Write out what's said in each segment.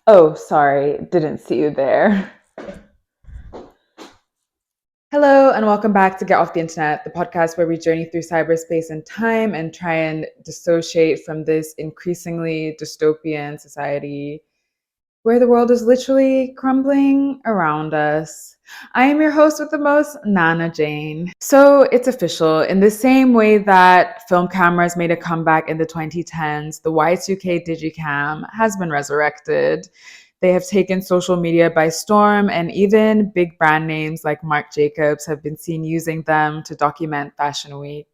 Oh, sorry, didn't see you there. Hello, and welcome back to Get Off the Internet, the podcast where we journey through cyberspace and time and try and dissociate from this increasingly dystopian society where the world is literally crumbling around us. I am your host with the most, Naana Jane. So it's official. In the same way that film cameras made a comeback in the 2010s, the y2k digicam has been resurrected. They have taken social media by storm, and even big brand names like Marc Jacobs have been seen using them to document Fashion Week.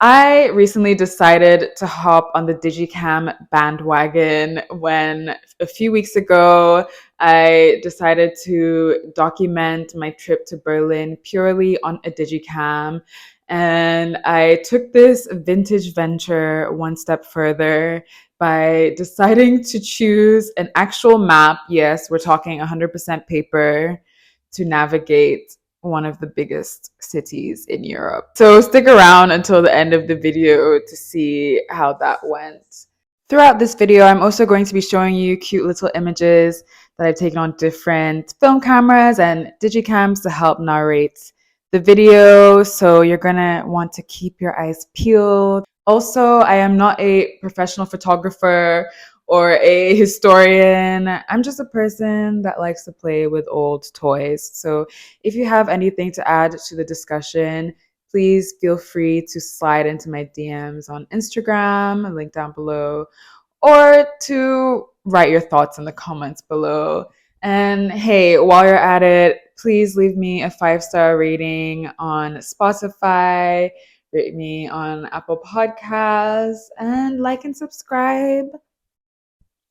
I recently decided to hop on the digicam bandwagon when a few weeks ago I decided to document my trip to Berlin purely on a digicam. And I took this vintage venture one step further by deciding to choose an actual map. Yes, we're talking 100% paper to navigate one of the biggest cities in Europe. So stick around until the end of the video to see how that went. Throughout this video, I'm also going to be showing you cute little images that I've taken on different film cameras and digicams to help narrate the video. So you're gonna want to keep your eyes peeled. Also, I am not a professional photographer or a historian. I'm just a person that likes to play with old toys. So if you have anything to add to the discussion, please feel free to slide into my DMs on Instagram, link down below, or to write your thoughts in the comments below. And hey, while you're at it, please leave me a 5-star rating on Spotify, rate me on Apple Podcasts, and like and subscribe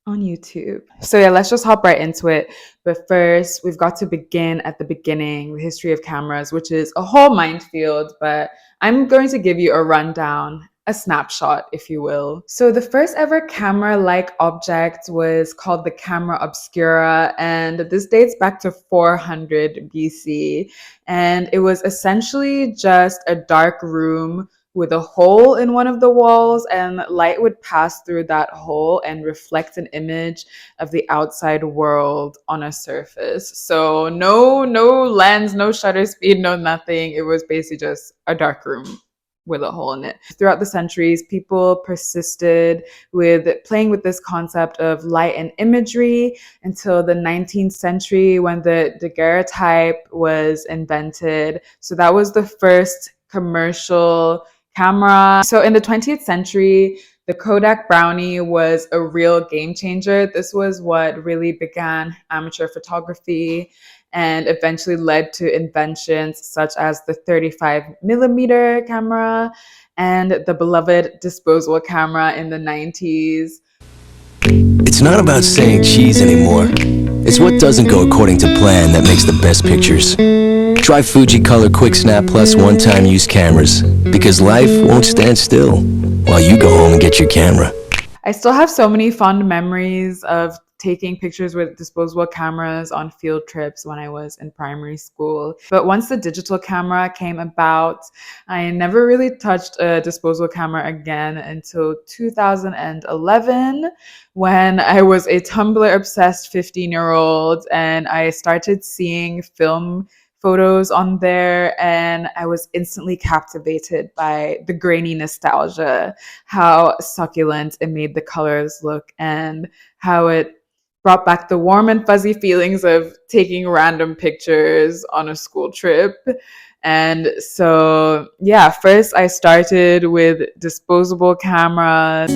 on YouTube. So yeah, let's just hop right into it. But first, we've got to begin at the beginning, the history of cameras, which is a whole minefield, but I'm going to give you a rundown, a snapshot, if you will. So the first ever camera-like object was called the camera obscura, and this dates back to 400 BC. And it was essentially just a dark room with a hole in one of the walls, and light would pass through that hole and reflect an image of the outside world on a surface. So no lens, no shutter speed, no nothing. It was basically just a dark room with a hole in it. Throughout the centuries, people persisted with playing with this concept of light and imagery until the 19th century when the daguerreotype was invented. So that was the first commercial camera. So in the 20th century, the Kodak Brownie was a real game changer. This was what really began amateur photography and eventually led to inventions such as the 35mm camera and the beloved disposable camera in the 90s. It's not about saying cheese anymore. It's what doesn't go according to plan that makes the best pictures. Try Fuji Color Quick Snap Plus one-time use cameras, because life won't stand still while you go home and get your camera. I still have so many fond memories of taking pictures with disposable cameras on field trips when I was in primary school. But once the digital camera came about, I never really touched a disposable camera again until 2011 when I was a Tumblr obsessed 15-year-old and I started seeing film photos on there, and I was instantly captivated by the grainy nostalgia, how succulent it made the colors look, and how it brought back the warm and fuzzy feelings of taking random pictures on a school trip. And so, yeah, first I started with disposable cameras.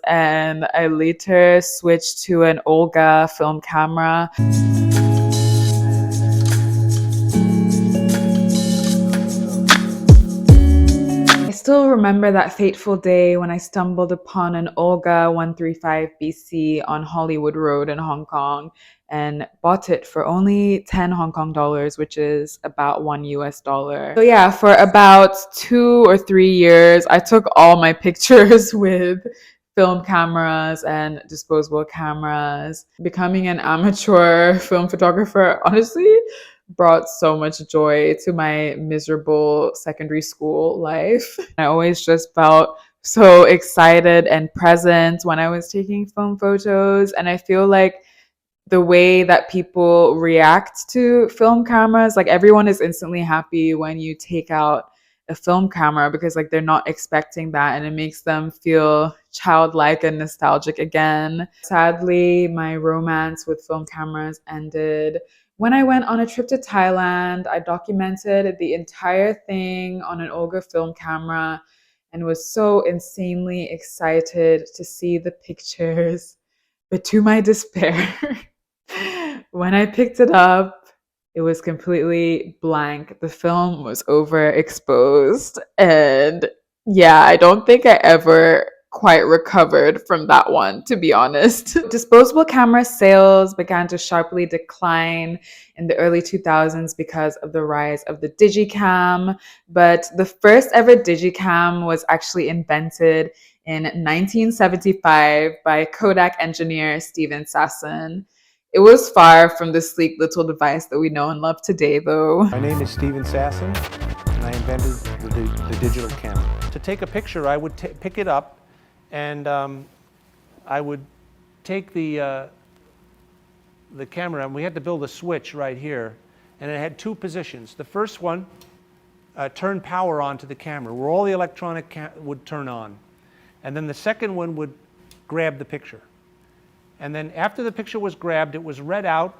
And I later switched to an Olga film camera. I still remember that fateful day when I stumbled upon an Olga 135 BC on Hollywood Road in Hong Kong and bought it for only 10 Hong Kong dollars, which is about $1. So yeah, for about 2 or 3 years, I took all my pictures with film cameras and disposable cameras. Becoming an amateur film photographer honestly brought so much joy to my miserable secondary school life. I always just felt so excited and present when I was taking film photos. And I feel like the way that people react to film cameras, like everyone is instantly happy when you take out a film camera because like they're not expecting that, and it makes them feel childlike and nostalgic again. Sadly, my romance with film cameras ended when I went on a trip to Thailand. I documented the entire thing on an Olga film camera and was so insanely excited to see the pictures. But to my despair, when I picked it up, it was completely blank. The film was overexposed. And yeah, I don't think I ever quite recovered from that one, to be honest. Disposable camera sales began to sharply decline in the early 2000s because of the rise of the digicam. But the first ever digicam was actually invented in 1975 by Kodak engineer Steven Sasson. It was far from the sleek little device that we know and love today, though. My name is Steven Sasson, and I invented the digital camera. To take a picture, I would pick it up, and I would take the camera, and we had to build a switch right here, and it had two positions. The first one turned power on to the camera, where all the electronic would turn on. And then the second one would grab the picture. And then after the picture was grabbed, it was read out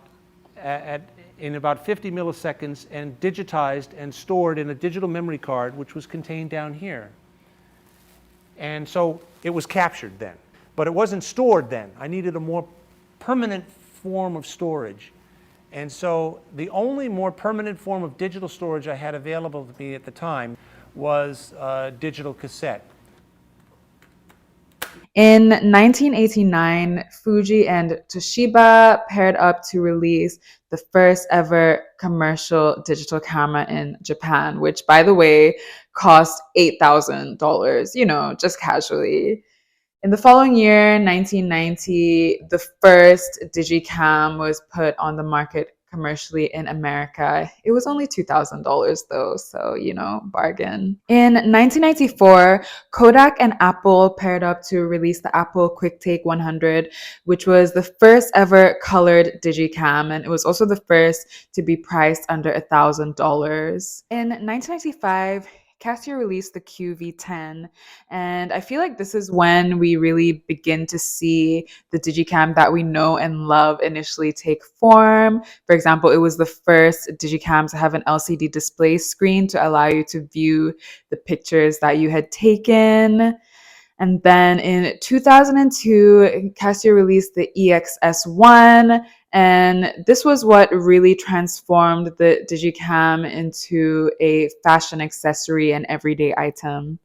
in about 50 milliseconds and digitized and stored in a digital memory card, which was contained down here. And so it was captured then. But it wasn't stored then. I needed a more permanent form of storage. And so the only more permanent form of digital storage I had available to me at the time was digital cassette. In 1989, Fuji and Toshiba paired up to release the first ever commercial digital camera in Japan, which, by the way, cost $8,000, just casually. In the following year, 1990, the first digicam was put on the market commercially in America. It was only $2,000 though, so, bargain. In 1994, Kodak and Apple paired up to release the Apple QuickTake 100, which was the first ever colored digicam, and it was also the first to be priced under $1,000. In 1995, Casio released the QV10, and I feel like this is when we really begin to see the digicam that we know and love initially take form. For example, it was the first digicam to have an LCD display screen to allow you to view the pictures that you had taken. And then in 2002, Casio released the EXS1, and this was what really transformed the digicam into a fashion accessory and everyday item.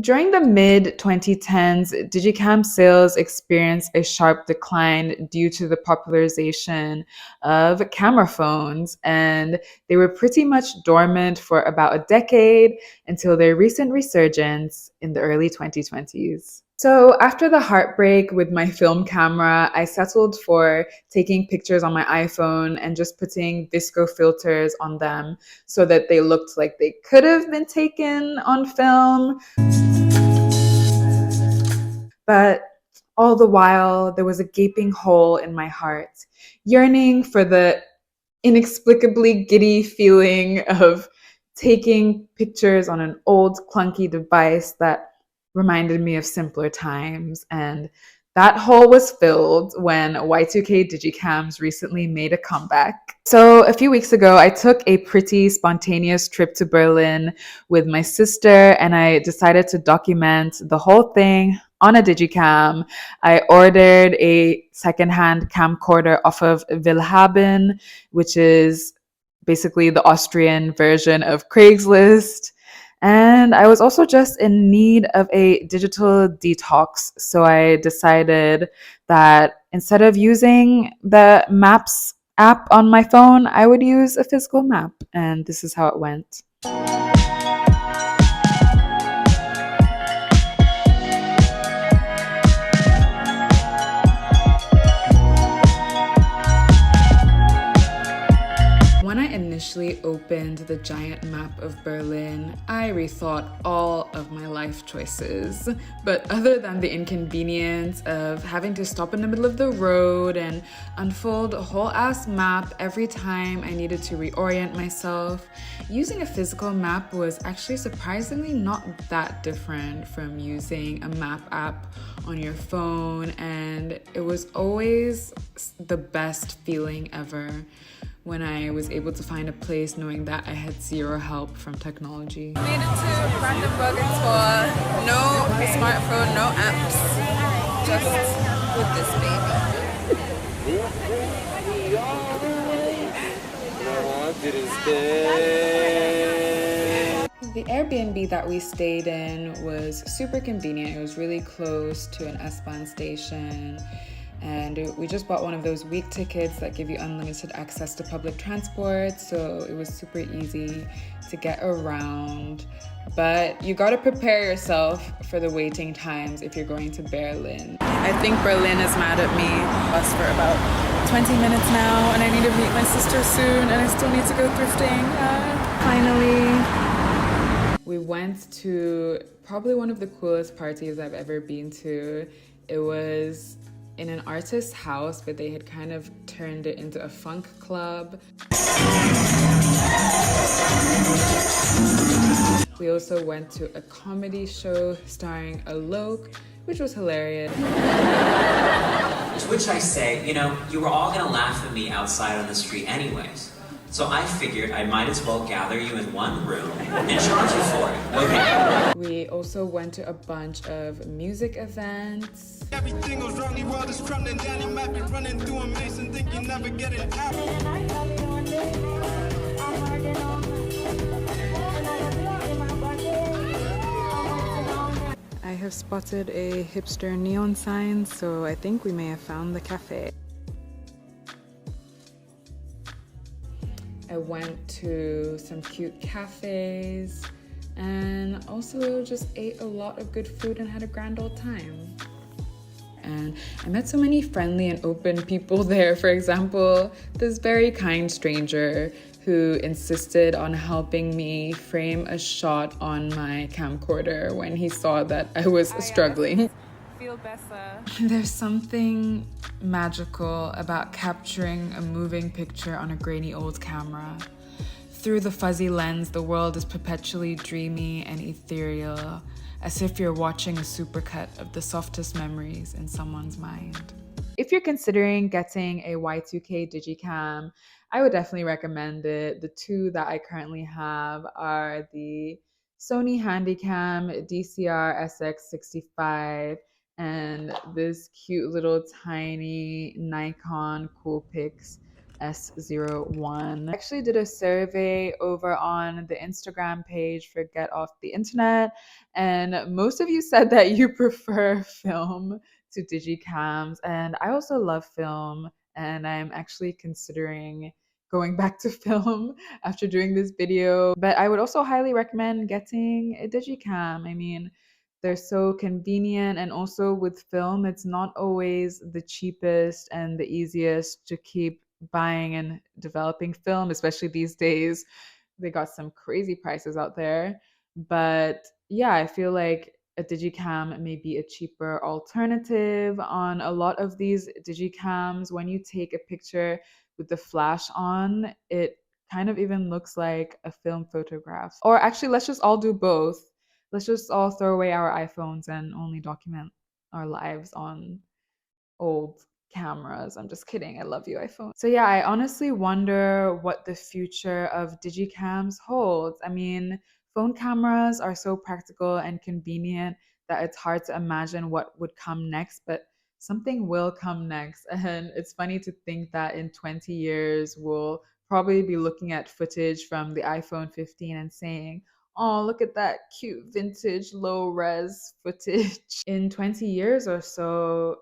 During the mid-2010s, digicam sales experienced a sharp decline due to the popularization of camera phones, and they were pretty much dormant for about a decade until their recent resurgence in the early 2020s. So after the heartbreak with my film camera, I settled for taking pictures on my iPhone and just putting visco filters on them so that they looked like they could have been taken on film. But all the while, there was a gaping hole in my heart, yearning for the inexplicably giddy feeling of taking pictures on an old clunky device that reminded me of simpler times. And that hole was filled when y2k digicams recently made a comeback. So a few weeks ago, I took a pretty spontaneous trip to Berlin with my sister, and I decided to document the whole thing on a digicam. I ordered a secondhand camcorder off of Willhaben, which is basically the Austrian version of Craigslist. And I was also just in need of a digital detox. So I decided that instead of using the Maps app on my phone, I would use a physical map. And this is how it went. initially opened the giant map of Berlin, I rethought all of my life choices. But other than the inconvenience of having to stop in the middle of the road and unfold a whole ass map every time I needed to reorient myself, using a physical map was actually surprisingly not that different from using a map app on your phone, and it was always the best feeling ever when I was able to find a place knowing that I had zero help from technology. Made it to Brandenburg tour. No smartphone, no apps. Just with this baby. The Airbnb that we stayed in was super convenient. It was really close to an S-Bahn station. And we just bought one of those week tickets that give you unlimited access to public transport, so it was super easy to get around. But you gotta prepare yourself for the waiting times if you're going to Berlin. I think Berlin is mad at me. Bus for about 20 minutes now, and I need to meet my sister soon, and I still need to go thrifting. Finally. We went to probably one of the coolest parties I've ever been to. It was in an artist's house, but they had kind of turned it into a funk club. We also went to a comedy show starring Alok, which was hilarious. To which I say, you were all gonna laugh at me outside on the street anyways. So I figured I might as well gather you in one room and charge you for it, okay? We also went to a bunch of music events. Everything goes wrong, the world is crumbling down your map and running through a maze and think you're never getting out. I have spotted a hipster neon sign, so I think we may have found the cafe. I went to some cute cafes and also just ate a lot of good food and had a grand old time. And I met so many friendly and open people there. For example, this very kind stranger who insisted on helping me frame a shot on my camcorder when he saw that I was struggling. Feel better. There's something magical about capturing a moving picture on a grainy old camera. Through the fuzzy lens, the world is perpetually dreamy and ethereal, as if you're watching a supercut of the softest memories in someone's mind. If you're considering getting a y2k digicam, I would definitely recommend it. The two that I currently have are the Sony Handycam DCR SX65 and this cute little tiny Nikon Coolpix S01. I actually did a survey over on the Instagram page for Get Off the Internet, and most of you said that you prefer film to digicams, and I also love film, and I'm actually considering going back to film after doing this video. But I would also highly recommend getting a digicam. I mean, they're so convenient, and also with film, it's not always the cheapest and the easiest to keep buying and developing film, especially these days. They got some crazy prices out there. But yeah, I feel like a digicam may be a cheaper alternative. On a lot of these digicams, when you take a picture with the flash on, it kind of even looks like a film photograph. Or actually, let's just all do both. Let's just all throw away our iPhones and only document our lives on old cameras. I'm just kidding. I love you, iPhone. So yeah, I honestly wonder what the future of digicams holds. I mean, phone cameras are so practical and convenient that it's hard to imagine what would come next, but something will come next. And it's funny to think that in 20 years, we'll probably be looking at footage from the iPhone 15 and saying, oh, look at that cute vintage low res footage. In 20 years or so,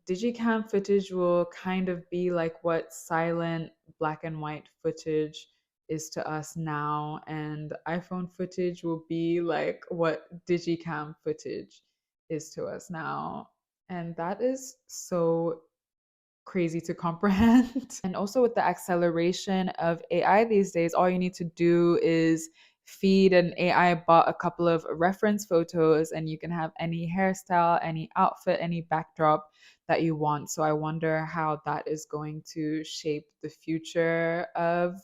digicam footage will kind of be like what silent black and white footage is to us now, and iPhone footage will be like what digicam footage is to us now. And that is so crazy to comprehend. And also with the acceleration of AI these days, all you need to do is feed an AI bot a couple of reference photos and you can have any hairstyle, any outfit, any backdrop that you want. So I wonder how that is going to shape the future of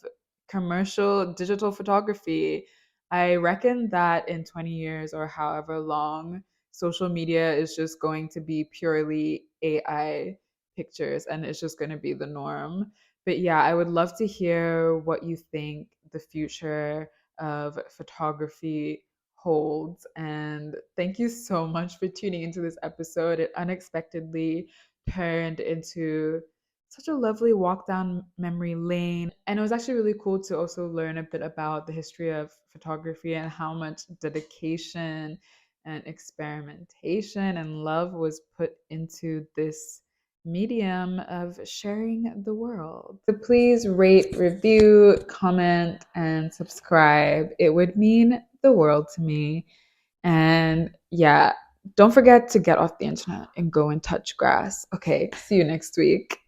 commercial digital photography. I reckon that in 20 years or however long, social media is just going to be purely AI pictures and it's just going to be the norm. But yeah, I would love to hear what you think the future of photography holds. And thank you so much for tuning into this episode. It unexpectedly turned into such a lovely walk down memory lane. And it was actually really cool to also learn a bit about the history of photography and how much dedication and experimentation and love was put into this medium of sharing the world. So please rate, review, comment, and subscribe. It would mean the world to me. And yeah, don't forget to get off the internet and go and touch grass. Okay, see you next week.